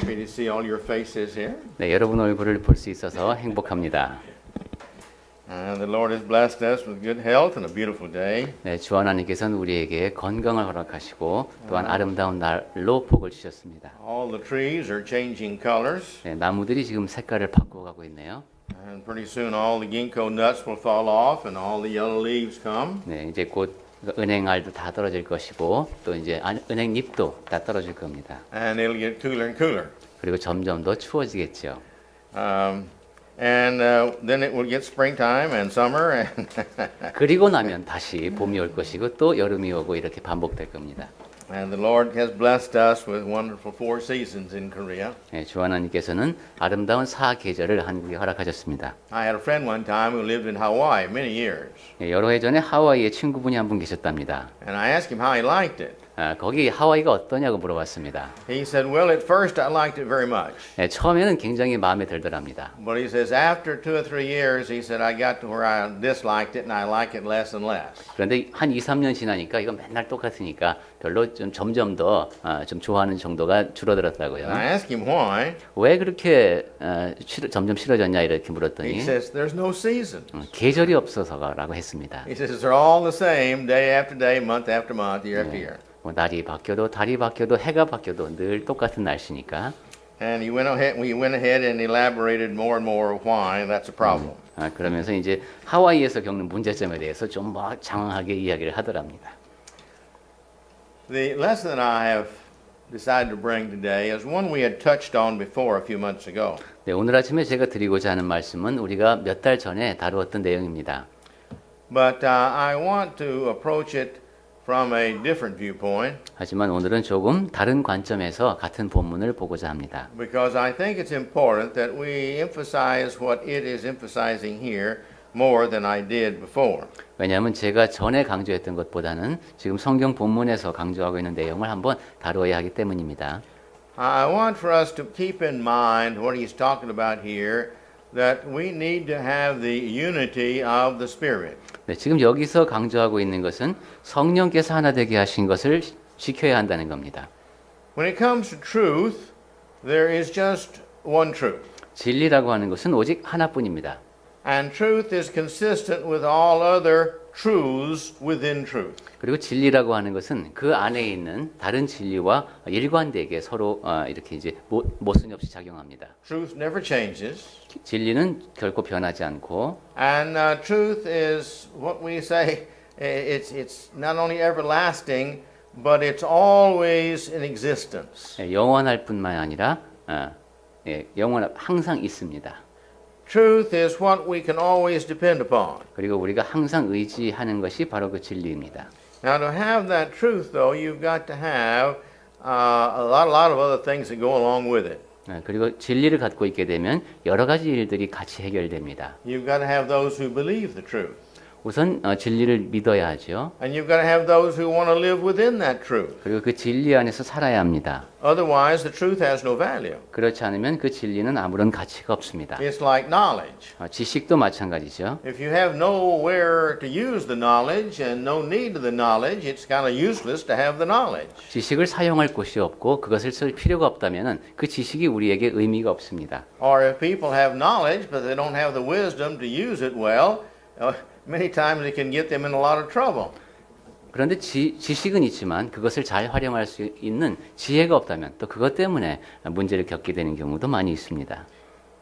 happy to see all your faces here. 네, 여러분 얼굴을 볼 수 있어서 행복합니다. The Lord has blessed us with good health and a beautiful day. 네, 주 하나님께서는 우리에게 건강을 허락하시고 또한 아름다운 날로 복을 주셨습니다. All the trees are changing colors, 네, 나무들이 지금 색깔을 바꿔가고 있네요. and pretty soon all the ginkgo nuts will fall off and all the yellow leaves come. 네, 이제 곧 은행알도 다 떨어질 것이고 또 이제 은행잎도 다 떨어질 겁니다. And it'll get cooler and cooler. 그리고 점점 더 추워지겠죠. And then it will get springtime and summer. And 그리고 나면 다시 봄이 올 것이고 또 여름이 오고 이렇게 반복될 겁니다. And the Lord has blessed us with wonderful 4 seasons in Korea. 네, 주 하나님께서는 아름다운 사계절을 한국에 허락하셨습니다. I had a friend one time who lived in Hawaii many years. 네, 여러 해 전에 하와이에 친구분이 한 분 계셨답니다. And I asked him how he liked it. 거기 하와이가 어떠냐고 물어봤습니다. He said, well, at first I liked it very much. 네, 처음에는 굉장히 마음에 들더랍니다. But he says after 2 or 3 years, he said, I got to where I disliked it and I like it less and less. 그런데 한 2, 3년 지나니까 이거 맨날 똑같으니까 별로 좀 점점 더 좀 좋아하는 정도가 줄어들었다고요. And I asked him why. 왜 그렇게 점점 싫어졌냐 이렇게 물었더니 He says, there's no season. 계절이 없어서라고 했습니다. He says, they're all the same, day after day, month after month, year after year. 뭐 날이 바뀌어도 달이 바뀌어도 해가 바뀌어도 늘 똑같은 날씨니까. And we went ahead and elaborated more and more why that's a problem. 그러면서 이제 하와이에서 겪는 문제점에 대해서 좀 막 장황하게 이야기를 하더랍니다. The lesson that I have decided to bring today is one we had touched on before a few months ago. 네, 오늘 아침에 제가 드리고자 하는 말씀은 우리가 몇 달 전에 다루었던 내용입니다. But I want to approach it from a different viewpoint. 하지만 오늘은 조금 다른 관점에서 같은 본문을 보고자 합니다. Because I think it's important that we emphasize what it is emphasizing here more than I did before. 왜냐하면 제가 전에 강조했던 것보다는 지금 성경 본문에서 강조하고 있는 내용을 한번 다루어야 하기 때문입니다. I want for us to keep in mind what he's talking about here, that we need to have the unity of the Spirit. 네, 지금 여기서 강조하고 있는 것은 성령께서 하나 되게 하신 것을 지켜야 한다는 겁니다. When it comes to truth, there is just one truth. 진리라고 하는 것은 오직 하나뿐입니다. And truth is consistent with all other truths within truth. 그리고 진리라고 하는 것은 그 안에 있는 다른 진리와 일관되게 서로 이렇게 이제 모순이 없이 작용합니다. Truth never changes. 진리는 결코 변하지 않고, And truth is what we say, it's not only everlasting, but it's always in existence. 영원할 뿐만 아니라 항상 있습니다. Truth is what we can always depend upon. 그리고 우리가 항상 의지하는 것이 바로 그 진리입니다. Now, to have that truth, though, you've got to have a lot of other things that go along with it. 그리고 진리를 갖고 있게 되면 여러 가지 일들이 같이 해결됩니다. You've got to have those who believe the truth. 우선 진리를 믿어야 하죠. And you've got to have those who want to live within that truth. 그리고 그 진리 안에서 살아야 합니다. Otherwise, the truth has no value. 그렇지 않으면 그 진리는 아무런 가치가 없습니다. It's like knowledge. 지식도 마찬가지죠. If you have nowhere to use the knowledge and no need of the knowledge, it's kind of useless to have the knowledge. 지식을 사용할 곳이 없고 그것을 쓸 필요가 없다면 그 지식이 우리에게 의미가 없습니다. Or if people have knowledge but they don't have the wisdom to use it well, many times it can get them in a lot of trouble. 그런데 지식은 있지만 그것을 잘 활용할 수 있는 지혜가 없다면 또 그것 때문에 문제를 겪게 되는 경우도 많이 있습니다.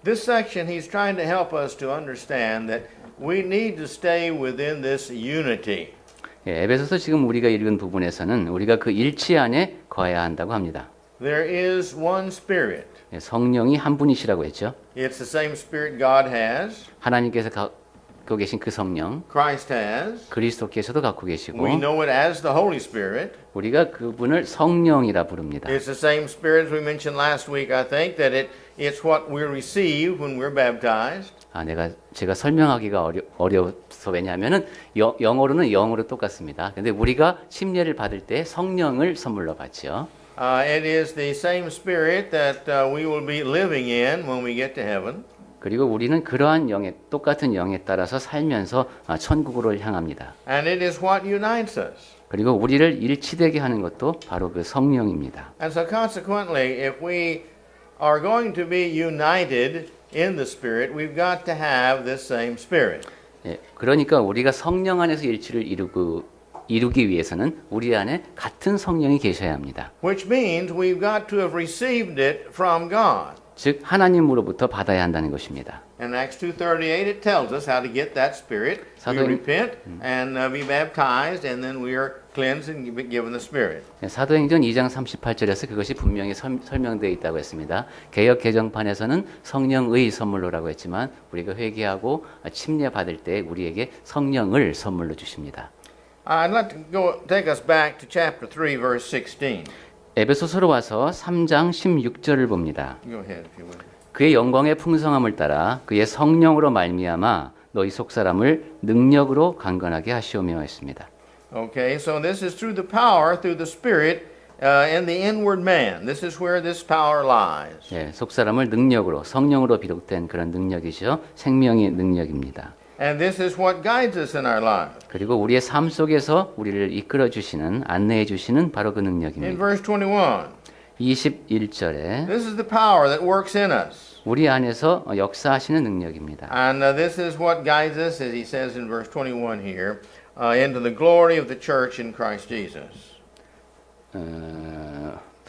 This section, he's trying to help us to understand that we need to stay within this unity. 에베소서 지금 우리가 읽은 부분에서는 우리가 그 일치 안에 거해야 한다고 합니다. There is one Spirit. 성령이 한 분이시라고 했죠. It's the same Spirit God has. 하나님께서 갖고 계신 그 성령, Christ has. 그리스도께서도 갖고 계시고 We know it as the Holy Spirit. 우리가 그분을 성령이라 부릅니다. It's the same Spirit as we mentioned last week, I think, that it's what we receive when we're baptized. 제가 설명하기가 어려워서 왜냐하면은 영어로는 영어로 똑같습니다. 근데 우리가 침례를 받을 때 성령을 선물로 받죠. It is the same Spirit that we will be living in when we get to heaven. 그리고 우리는 그러한 똑같은 영에 따라서 살면서 천국으로 향합니다. And it is what unites us. 그리고 우리를 일치되게 하는 것도 바로 그 성령입니다. And so consequently, if we are going to be united in the Spirit, we've got to have this same Spirit. 예, 그러니까 우리가 성령 안에서 일치를 이루기 위해서는 우리 안에 같은 성령이 계셔야 합니다. Which means we've got to have received it from God. 즉 하나님으로부터 받아야 한다는 것입니다. In Acts 2:38 it tells us how to get that Spirit. We 사도행- repent and be baptized and then we are cleansed and given the Spirit. 예, 사도행전 2장 38절에서 그것이 분명히 설명되어 있다고 했습니다. 개역 개정판에서는 성령의 선물로라고 했지만 우리가 회개하고 침례 받을 때 우리에게 성령을 선물로 주십니다. I'd like to take us back to chapter 3 verse 16. 에베소서로 와서 3장 16절을 봅니다. Go ahead if you will. 그의 영광의 풍성함을 따라 그의 성령으로 말미암아 너희 속사람을 능력으로 강건하게 하시오며 했습니다. Okay, so this is through the power, through the Spirit, in the inward man. This is where this power lies. 예, 속사람을 능력으로 성령으로 비롯된 그런 능력이죠. 생명의 능력입니다. And this is what guides us in our lives. 그리고 우리의 삶 속에서 우리를 이끌어 주시는 안내해 주시는 바로 그 In 능력입니다. verse 21, 21절에 this is the power that works in us. 우리 안에서 역사하시는 능력입니다. And this is what guides us, as he says in verse 21 here, into the glory of the church in Christ Jesus.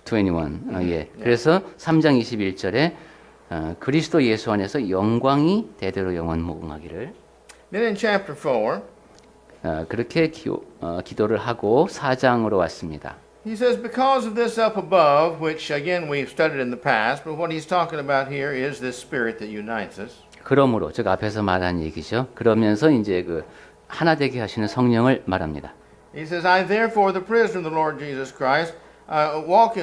21. 예. 그래서 3장 21절에 그리스도 예수 안에서 영광이 대대로 영원 무궁하기를 Then in chapter 4, 그렇게 기도를 하고 4장으로 왔습니다. he says, because of this up above, which again we've studied in the past, but what he's talking about here is this Spirit that unites us. 그러므로 즉 앞에서 말한 얘기죠. 그러면서 이제 그 하나 되게 하시는 성령을 말합니다. He says, I therefore, the prisoner of the Lord Jesus Christ, I want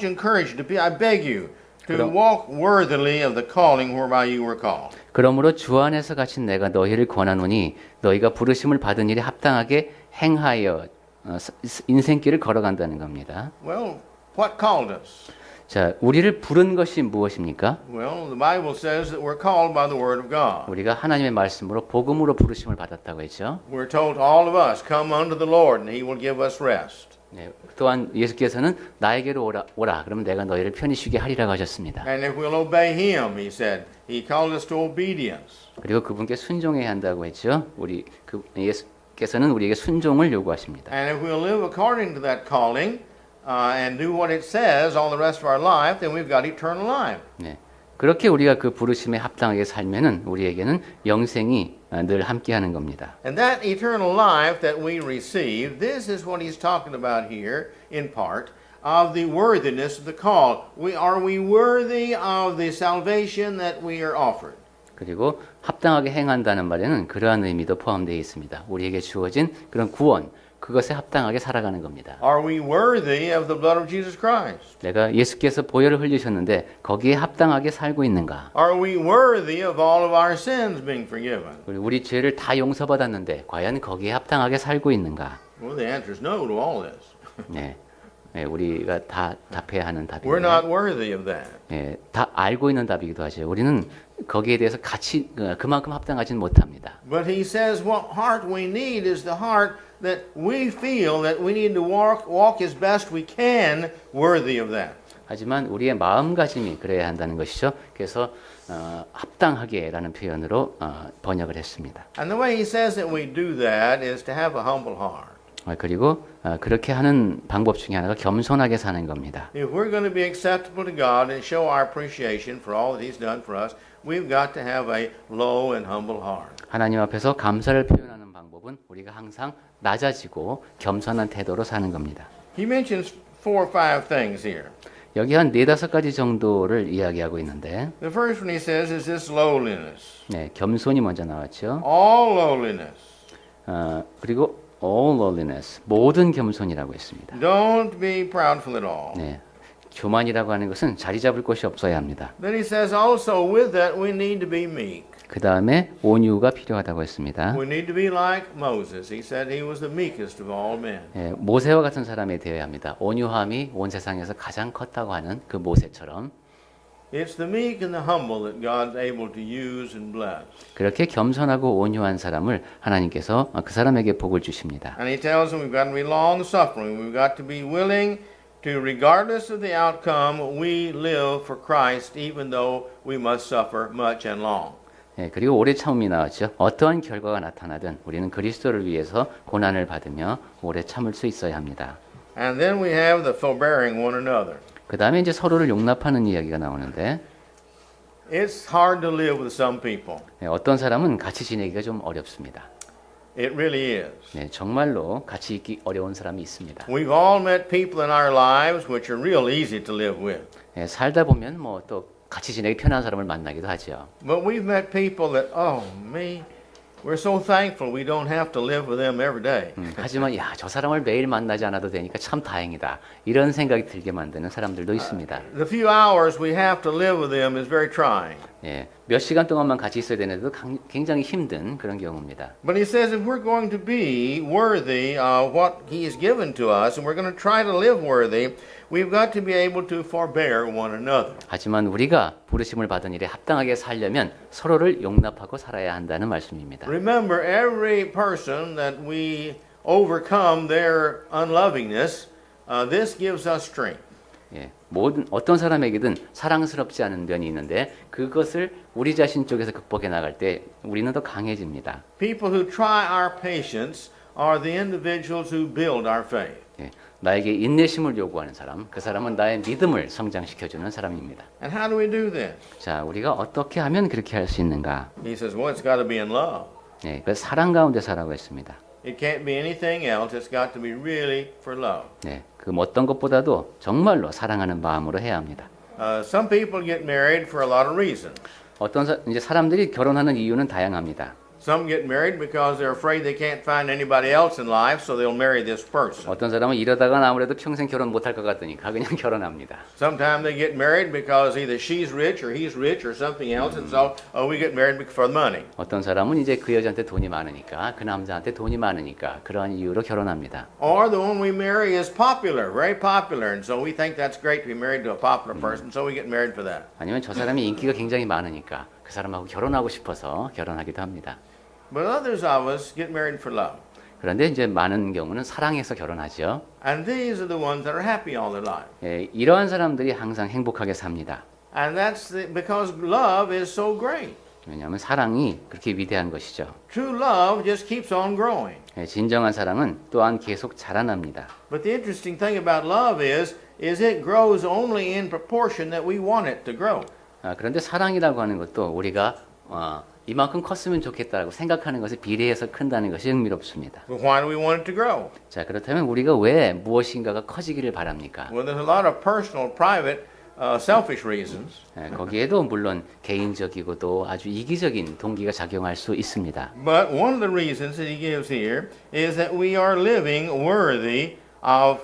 you encouraged to be, I beg you, to walk worthily of the calling whereby you were called. 그러므로 주 안에서 갇힌 내가 너희를 권하노니 너희가 부르심을 받은 일에 합당하게 행하여 인생길을 걸어간다는 겁니다. Well, what called us? 자, 우리를 부른 것이 무엇입니까? Well, the Bible says that we're called by the Word of God. 우리가 하나님의 말씀으로 복음으로 부르심을 받았다고 했죠. We're told all of us, come unto the Lord and He will give us rest. 네, 또한 예수께서는 나에게로 오라. 그러면 내가 너희를 편히 쉬게 하리라고 하셨습니다. And if we'll obey Him, He said, He called us to obedience. 그리고 그분께 순종해야 한다고 했죠. 예수께서는 우리에게 순종을 요구하십니다. And if we'll live according to that calling and do what it says all the rest of our life, then we've got eternal life. 네. 그렇게 우리가 그 부르심에 합당하게 살면은 우리에게는 영생이 늘 함께하는 겁니다. And that eternal life that we receive, this is what he's talking about here, in part, of the worthiness of the call. Are we worthy of the salvation that we are offered? 그리고 합당하게 행한다는 말에는 그러한 의미도 포함되어 있습니다. 우리에게 주어진 그런 구원, 그것에 합당하게 살아가는 겁니다. Are we worthy of the blood of Jesus Christ? 내가 예수께서 보혈을 흘리셨는데 거기에 합당하게 살고 있는가? Are we worthy of all of our sins being forgiven? 우리 죄를 다 용서받았는데 과연 거기에 합당하게 살고 있는가? Well, the answer is no to all this. 네, 네, 우리가 다 답해야 하는 We're 답입니다. not worthy of that. 네, 다 알고 있는 답이기도 하죠. 우리는 거기에 대해서 같이 그만큼 합당하지는 못합니다. But he says what heart we need is the heart that we feel that we need to walk as best we can worthy of that. 하지만 우리의 마음가짐이 그래야 한다는 것이죠. 그래서 합당하게라는 표현으로 번역을 했습니다. And the way he says that we do that is to have a humble heart. 그리고 그렇게 하는 방법 중에 하나가 겸손하게 사는 겁니다. If we're going to be acceptable to God and show our appreciation for all that he's done for us, we've got to have a low and humble heart. 하나님 앞에서 감사를 표현하는 방법은 우리가 항상 낮아지고 겸손한 태도로 사는 겁니다. He mentions 4 or 5 things here. 여기 한 4-5가지 정도를 이야기하고 있는데 The first one he says is this lowliness. 네, 겸손이 먼저 나왔죠. All lowliness. 그리고 all lowliness, 모든 겸손이라고 했습니다. Don't be proudful at all. 네, 교만이라고 하는 것은 자리 잡을 곳이 없어야 합니다. Then he says also with that we need to be meek. 그 다음에 온유가 필요하다고 했습니다. We need to be like Moses. He said he was the meekest of all men. 예, 모세와 같은 사람이 되어야 합니다. 온유함이 온 세상에서 가장 컸다고 하는 그 모세처럼 It's the meek and the humble that God's able to use and bless. 그렇게 겸손하고 온유한 사람을 하나님께서 그 사람에게 복을 주십니다. And he tells them we've got to be long suffering. We've got to be willing to regardless of the outcome, we live for Christ even though we must suffer much and long. 예, 그리고 오래 참음이 나왔죠. 어떠한 결과가 나타나든 우리는 그리스도를 위해서 고난을 받으며 오래 참을 수 있어야 합니다. And then we have the forbearing one another. 그 다음에 이제 서로를 용납하는 이야기가 나오는데 It's hard to live with some people. 예, 어떤 사람은 같이 지내기가 좀 어렵습니다. It really is. 네, 정말로 같이 있기 어려운 사람이 있습니다. We've all met people in our lives which are real easy to live with. 예, 살다 보면 뭐 또 같이 지내기 편한 사람을 만나기도 하죠. But we've met people that, oh, me, we're so thankful we don't have to live with them every day. 하지만 야, 저 사람을 매일 만나지 않아도 되니까 참 다행이다. 이런 생각이 들게 만드는 사람들도 있습니다. The few hours we have to live with them is very trying. 예, 몇 시간 동안만 같이 있어야 되는데도 굉장히 힘든 그런 경우입니다. But he says if we're going to be worthy of what he has given to us and we're going to try to live worthy, we've got to be able to forbear one another. 하지만 우리가 부르심을 받은 일에 합당하게 살려면 서로를 용납하고 살아야 한다는 말씀입니다. Remember, every person that we overcome their unlovingness, this gives us strength. 예, 모든 어떤 사람에게든 사랑스럽지 않은 면이 있는데 그것을 우리 자신 쪽에서 극복해 나갈 때 우리는 더 강해집니다. People who try our patience are the individuals who build our faith. 예, 나에게 인내심을 요구하는 사람, 그 사람은 나의 믿음을 성장시켜주는 사람입니다. And how do we do this? 자, 우리가 어떻게 하면 그렇게 할 수 있는가? He says, well, it's got to be in love. 예, 그 사랑 가운데 살라고 했습니다. It can't be anything else. It's got to be really for love. 네, 그 어떤 것보다도 정말로 사랑하는 마음으로 해야 합니다. Some people get married for a lot of reasons. 이제 사람들이 결혼하는 이유는 다양합니다. Some get married because they're afraid they can't find anybody else in life, so they'll marry this person. 어떤 사람은 이러다가 아무래도 평생 결혼 못할 것 같으니까 그냥 결혼합니다. Sometimes they get married because either she's rich or he's rich or something else, and so we get married for the money. 어떤 사람은 이제 그 여자한테 돈이 많으니까 그 남자한테 돈이 많으니까 그러한 이유로 결혼합니다. Or the one we marry is popular, very popular, and so we think that's great to be married to a popular person, so we get married for that. 아니면 저 사람이 인기가 굉장히 많으니까 그 사람하고 결혼하고 싶어서 결혼하기도 합니다. But others of us get married for love. 그런데 이제 많은 경우는 사랑해서 결혼하죠. And these are the ones that are happy all their life. 예, 이러한 사람들이 항상 행복하게 삽니다. And that's because love is so great. 왜냐하면 사랑이 그렇게 위대한 것이죠. True love just keeps on growing. 예, 진정한 사랑은 또한 계속 자라납니다. But the interesting thing about love is it grows only in proportion that we want it to grow. 그런데 사랑이라고 하는 것도 우리가 이만큼 컸으면 좋겠다라고 생각하는 것에 비례해서 큰다는 것이 흥미롭습니다. But why do we want it to grow? 자, 그렇다면 우리가 왜 무엇인가가 커지기를 바랍니까? Well, there's a lot of personal, private, selfish reasons. 거기에도 물론 개인적이고도 아주 이기적인 동기가 작용할 수 있습니다. But one of the reasons that he gives here is that we are living worthy of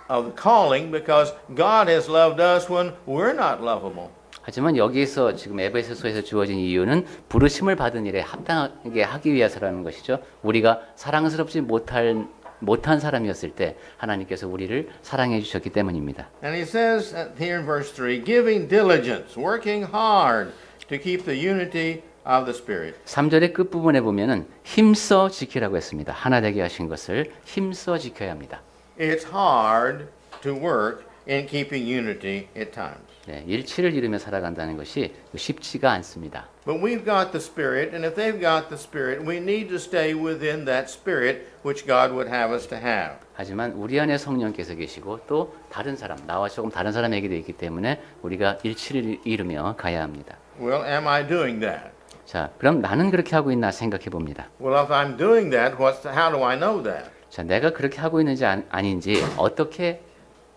the calling because God has loved us when we're not lovable. 하지만 여기에서 지금 에베소서에서 주어진 이유는 부르심을 받은 일에 합당하게 하기 위해서라는 것이죠. 우리가 사랑스럽지 못한 사람이었을 때 하나님께서 우리를 사랑해 주셨기 때문입니다. And he says here in verse 3, giving diligence, working hard to keep the unity of the Spirit. 3절의 끝부분에 보면은 힘써 지키라고 했습니다. 하나 되게 하신 것을 힘써 지켜야 합니다. It's hard to work in keeping unity at times. 네, 일치를 이루며 살아간다는 것이 쉽지가 않습니다. But we've got the Spirit, and if they've got the Spirit, we need to stay within that Spirit which God would have us to have. 하지만 우리 안에 성령께서 계시고 또 다른 사람, 나와 조금 다른 사람에게도 있기 때문에 우리가 일치를 이루며 가야 합니다. Well, am I doing that? 자, 그럼 나는 그렇게 하고 있나 생각해 봅니다. Well, if I'm doing that, how do I know that? 자, 내가 그렇게 하고 있는지 아닌지 어떻게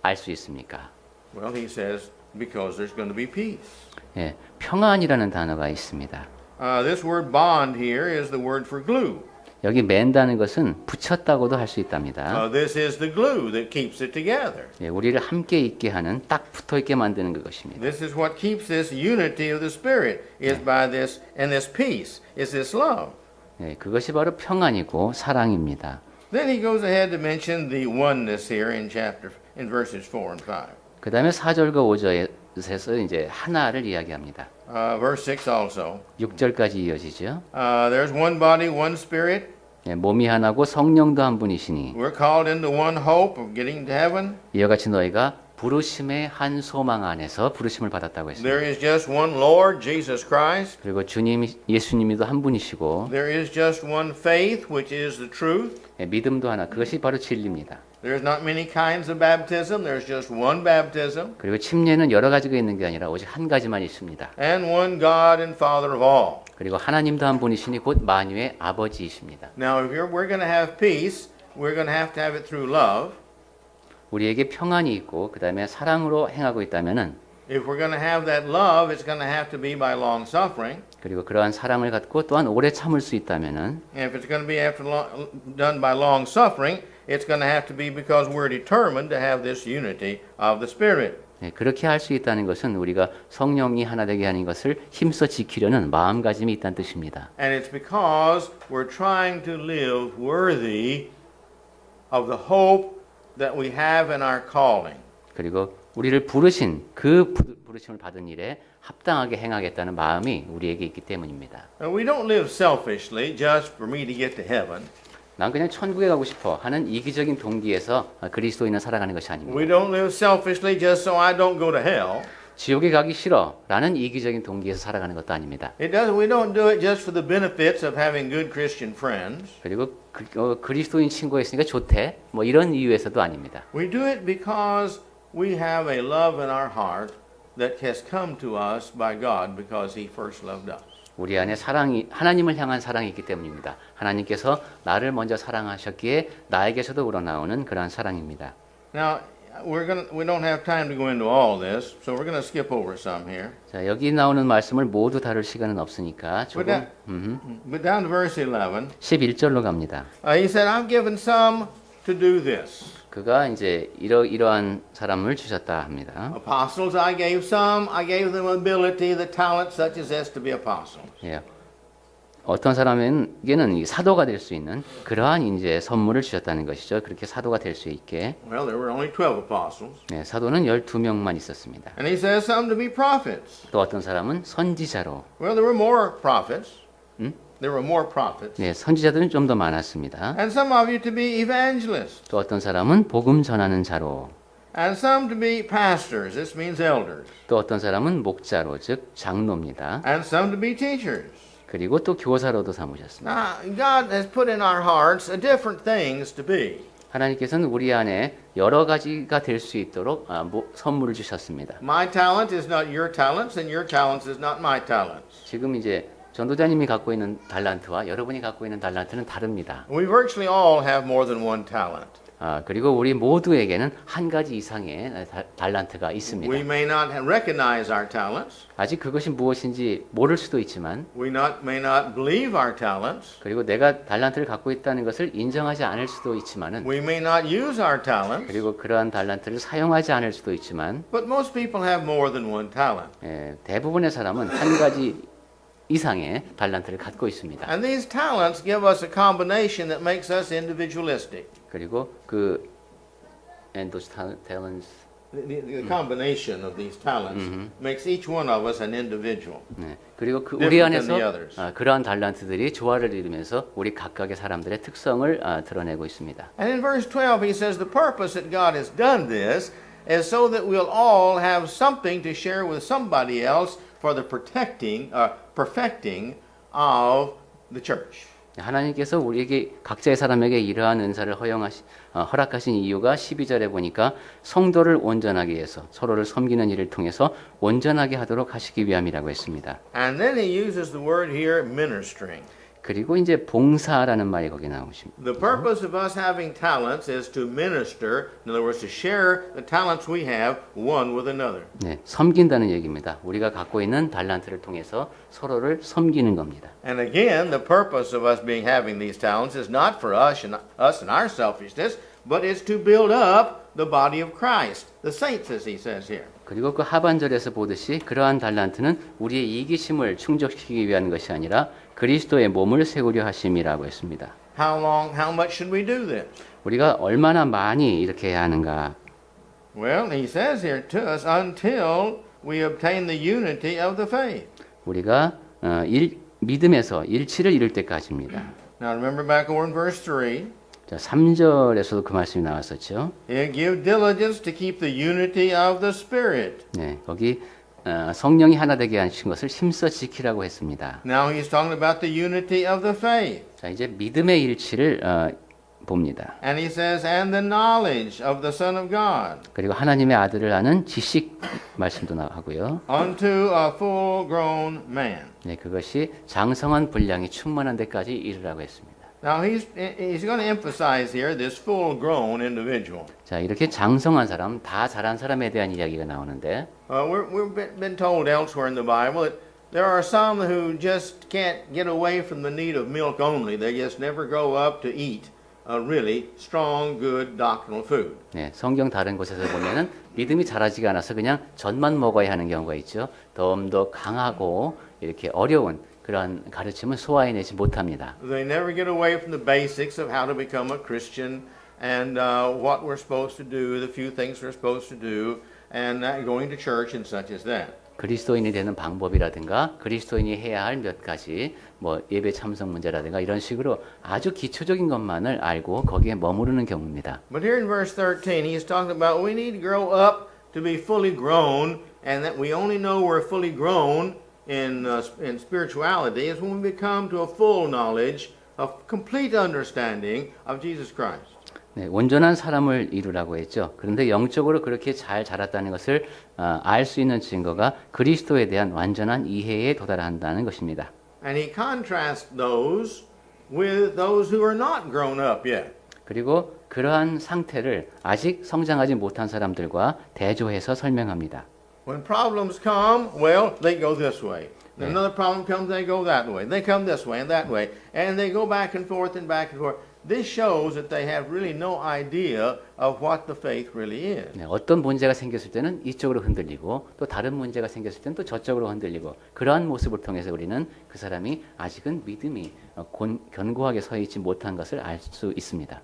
알 수 있습니까? Well, he says, because there's going to be peace. 예, 평안이라는 단어가 있습니다. This word bond here is the word for glue. 여기 맨다는 것은 붙였다고도 할 수 있답니다. This is the glue that keeps it together. 예, 우리를 함께 있게 하는 딱 붙어 있게 만드는 그것입니다. This is what keeps this unity of the Spirit is by this, and this peace is this love. 예, 그것이 바로 평안이고 사랑입니다. Then he goes ahead to mention the oneness here in verses 4 and 5. 그 다음에 4절과 5절에서 이제 하나를 이야기합니다. Verse 6 also. 6절까지 이어지죠. There's one body, one spirit. 예, 몸이 하나고 성령도 한 분이시니 We're called into one hope of getting to heaven. 이와 같이 너희가 부르심의 한 소망 안에서 부르심을 받았다고 했습니다. There is just one Lord, Jesus Christ. 그리고 주님 예수님이도 한 분이시고 There is just one faith, which is the truth. 믿음도 하나 그것이 바로 진리입니다. There's not many kinds of baptism. There's just one baptism. 그리고 침례는 여러 가지가 있는 게 아니라 오직 한 가지만 있습니다. And one God and Father of all. 그리고 하나님도 한 분이시니 곧 만유의 아버지이십니다. Now, if we're going to have peace, we're going to have it through love. 우리에게 평안이 있고 그 다음에 사랑으로 행하고 있다면은 If we're going to have that love, it's going to have to be by long suffering. 그리고 그러한 사랑을 갖고 또한 오래 참을 수 있다면은 And if it's going to be done by long suffering, it's going to have to be because we're determined to have this unity of the Spirit. 그렇게 할 수 있다는 것은 우리가 성령이 하나 되게 하는 것을 힘써 지키려는 마음가짐이 있다는 뜻입니다. And it's because we're trying to live worthy of the hope that we have in our calling. 그리고 우리를 부르신 그 부르심을 받은 일에 합당하게 행하겠다는 마음이 우리에게 있기 때문입니다. And we don't live selfishly just for me to get to heaven. 난 그냥 천국에 가고 싶어 하는 이기적인 동기에서 그리스도인을 살아가는 것이 아닙니다. We don't live selfishly just so I don't go to hell. 지옥에 가기 싫어라는 이기적인 동기에서 살아가는 것도 아닙니다. We don't do it just for the benefits of having good Christian friends. 그리고 그리스도인 친구가 있으니까 좋대 뭐 이런 이유에서도 아닙니다. We do it because we have a love in our heart that has come to us by God because He first loved us. 우리 안에 사랑이 하나님을 향한 사랑이 있기 때문입니다. 하나님께서 나를 먼저 사랑하셨기에 나에게서도 우러나오는 그러한 사랑입니다. Now, we don't have time to go into all this, so we're going to skip over some here. 자, 여기 나오는 말씀을 모두 다룰 시간은 없으니까 조금 But down to verse 11, 11절로 갑니다. he said, I've given some to do this. 그가 이제 이러한 사람을 주셨다 합니다. Apostles, I gave some. I gave them ability, the talent such as this to be apostles. 예. 어떤 사람에게는 이 사도가 될 수 있는 그러한 이제 선물을 주셨다는 것이죠. 그렇게 사도가 될 수 있게. Well, there were only 12 apostles. 네, 사도는 12명만 있었습니다. And he says some to be prophets. 또 어떤 사람은 선지자로. Well, there were more prophets. There were more prophets. 네, 선지자들은 좀 더 많았습니다. And some of you to be evangelists. 또 어떤 사람은 복음 전하는 자로. And some to be pastors. This means elders. 또 어떤 사람은 목자로, 즉 장로입니다. And some to be teachers. 그리고 또 교사로도 삼으셨습니다. Now, God has put in our hearts different things to be. 하나님께서는 우리 안에 여러 가지가 될 수 있도록 선물을 주셨습니다. My talent is not your talents, and your talents is not my talents. 지금 이제 전도자님이 갖고 있는 달란트와 여러분이 갖고 있는 달란트는 다릅니다. We virtually all have more than one talent. 그리고 우리 모두에게는 한 가지 이상의 달란트가 있습니다. We may not recognize our talents. 아직 그것이 무엇인지 모를 수도 있지만 We may not believe our talents. 그리고 내가 달란트를 갖고 있다는 것을 인정하지 않을 수도 있지만은 We may not use our talents. 그리고 그러한 달란트를 사용하지 않을 수도 있지만 But most people have more than one talent. 대부분의 사람은 한 가지 이상의 달란트를 갖고 있습니다. And these talents give us a combination that makes us individualistic. 그리고 and those talents The combination of these talents makes each one of us an individual. 네. 그리고 Different 우리 than 안에서 the others. 그러한 달란트들이 조화를 이루면서 우리 각각의 사람들의 특성을 드러내고 있습니다. And in verse 12 he says the purpose that God has done this is so that we'll all have something to share with somebody else for the perfecting of the church. 하나님께서 우리에게 각자의 사람에게 이러한 은사를 허락하신 이유가 12절에 보니까 성도를 온전하게 해서 서로를 섬기는 일을 통해서 온전하게 하도록 하시기 위함이라고 했습니다. And then he uses the word here ministering. 그리고 이제 봉사라는 말이 거기 나오십니다. The purpose of us having talents is to minister, in other words, to share the talents we have one with another. 네, 섬긴다는 얘기입니다. 우리가 갖고 있는 달란트를 통해서 서로를 섬기는 겁니다. And again, the purpose of us having these talents is not for us and our selfishness, but it's to build up the body of Christ, the saints, as he says here. 그리고 그 하반절에서 보듯이 그러한 달란트는 우리의 이기심을 충족시키기 위한 것이 아니라 그리스도의 몸을 세우려 하심이라고 했습니다. How much should we do this? 우리가 얼마나 많이 이렇게 해야 하는가? Well, he says here to us, until we obtain the unity of the faith. 우리가 믿음에서 일치를 이룰 때까지입니다. Now remember back over in verse 3. 자, 3절에서도 그 말씀이 나왔었죠. Give diligence to keep the unity of the Spirit. 네, 거기 성령이 하나 되게 하신 것을 힘써 지키라고 했습니다. Now he's talking about the unity of the faith. 자, 이제 믿음의 일치를 봅니다. And he says, and the knowledge of the Son of God, 그리고 하나님의 아들을 아는 지식 말씀도 하고요. unto a full grown man. 네, 그것이 장성한 분량이 충만한 데까지 이르라고 했습니다. Now he's going to emphasize here this full grown individual. 자, 이렇게 장성한 사람, 다 자란 사람에 대한 이야기가 나오는데 We've been told elsewhere in the Bible that there are some who just can't get away from the need of milk only. They just never grow up to eat a really strong, good doctrinal food. 네, 성경 다른 곳에서 보면은 믿음이 자라지가 않아서 그냥 젖만 먹어야 하는 경우가 있죠. 좀 더 강하고 이렇게 어려운 그런 가르침은 소화해내지 못합니다. They never get away from the basics of how to become a Christian and what we're supposed to do, the few things we're supposed to do, and going to church and such as that. 그리스도인이 되는 방법이라든가 그리스도인이 해야 할 몇 가지 뭐 예배 참석 문제라든가 이런 식으로 아주 기초적인 것만을 알고 거기에 머무르는 경우입니다. But here in verse 13, he's talking about we need to grow up to be fully grown, and that we only know we're fully grown in spirituality is when we become to a full knowledge of complete understanding of Jesus Christ. 네, 온전한 사람을 이루라고 했죠. 그런데 영적으로 그렇게 잘 자랐다는 것을 알 수 있는 증거가 그리스도에 대한 완전한 이해에 도달한다는 것입니다. And he contrasts those with those who are not grown up yet. 그리고 그러한 상태를 아직 성장하지 못한 사람들과 대조해서 설명합니다. When problems come, well, they go this way. Then another problem comes, they go that way. They come this way and that way. And they go back and forth and back and forth. This shows that they have really no idea of what the faith really is. 네, 어떤 문제가 생겼을 때는 이쪽으로 흔들리고 또 다른 문제가 생겼을 때는 또 저쪽으로 흔들리고 그러한 모습을 통해서 우리는 그 사람이 아직은 믿음이 견고하게 서 있지 못한 것을 알 수 있습니다.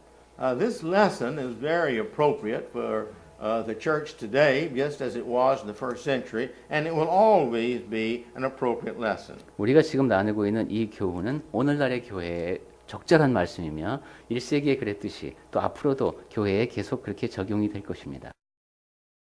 This lesson is very appropriate for the church today, just as it was in the first century, and it will always be an appropriate lesson. 우리가 지금 나누고 있는 이 교훈은 오늘날의 교회에 적절한 말씀이며 1세기에 그랬듯이 또 앞으로도 교회에 계속 그렇게 적용이 될 것입니다.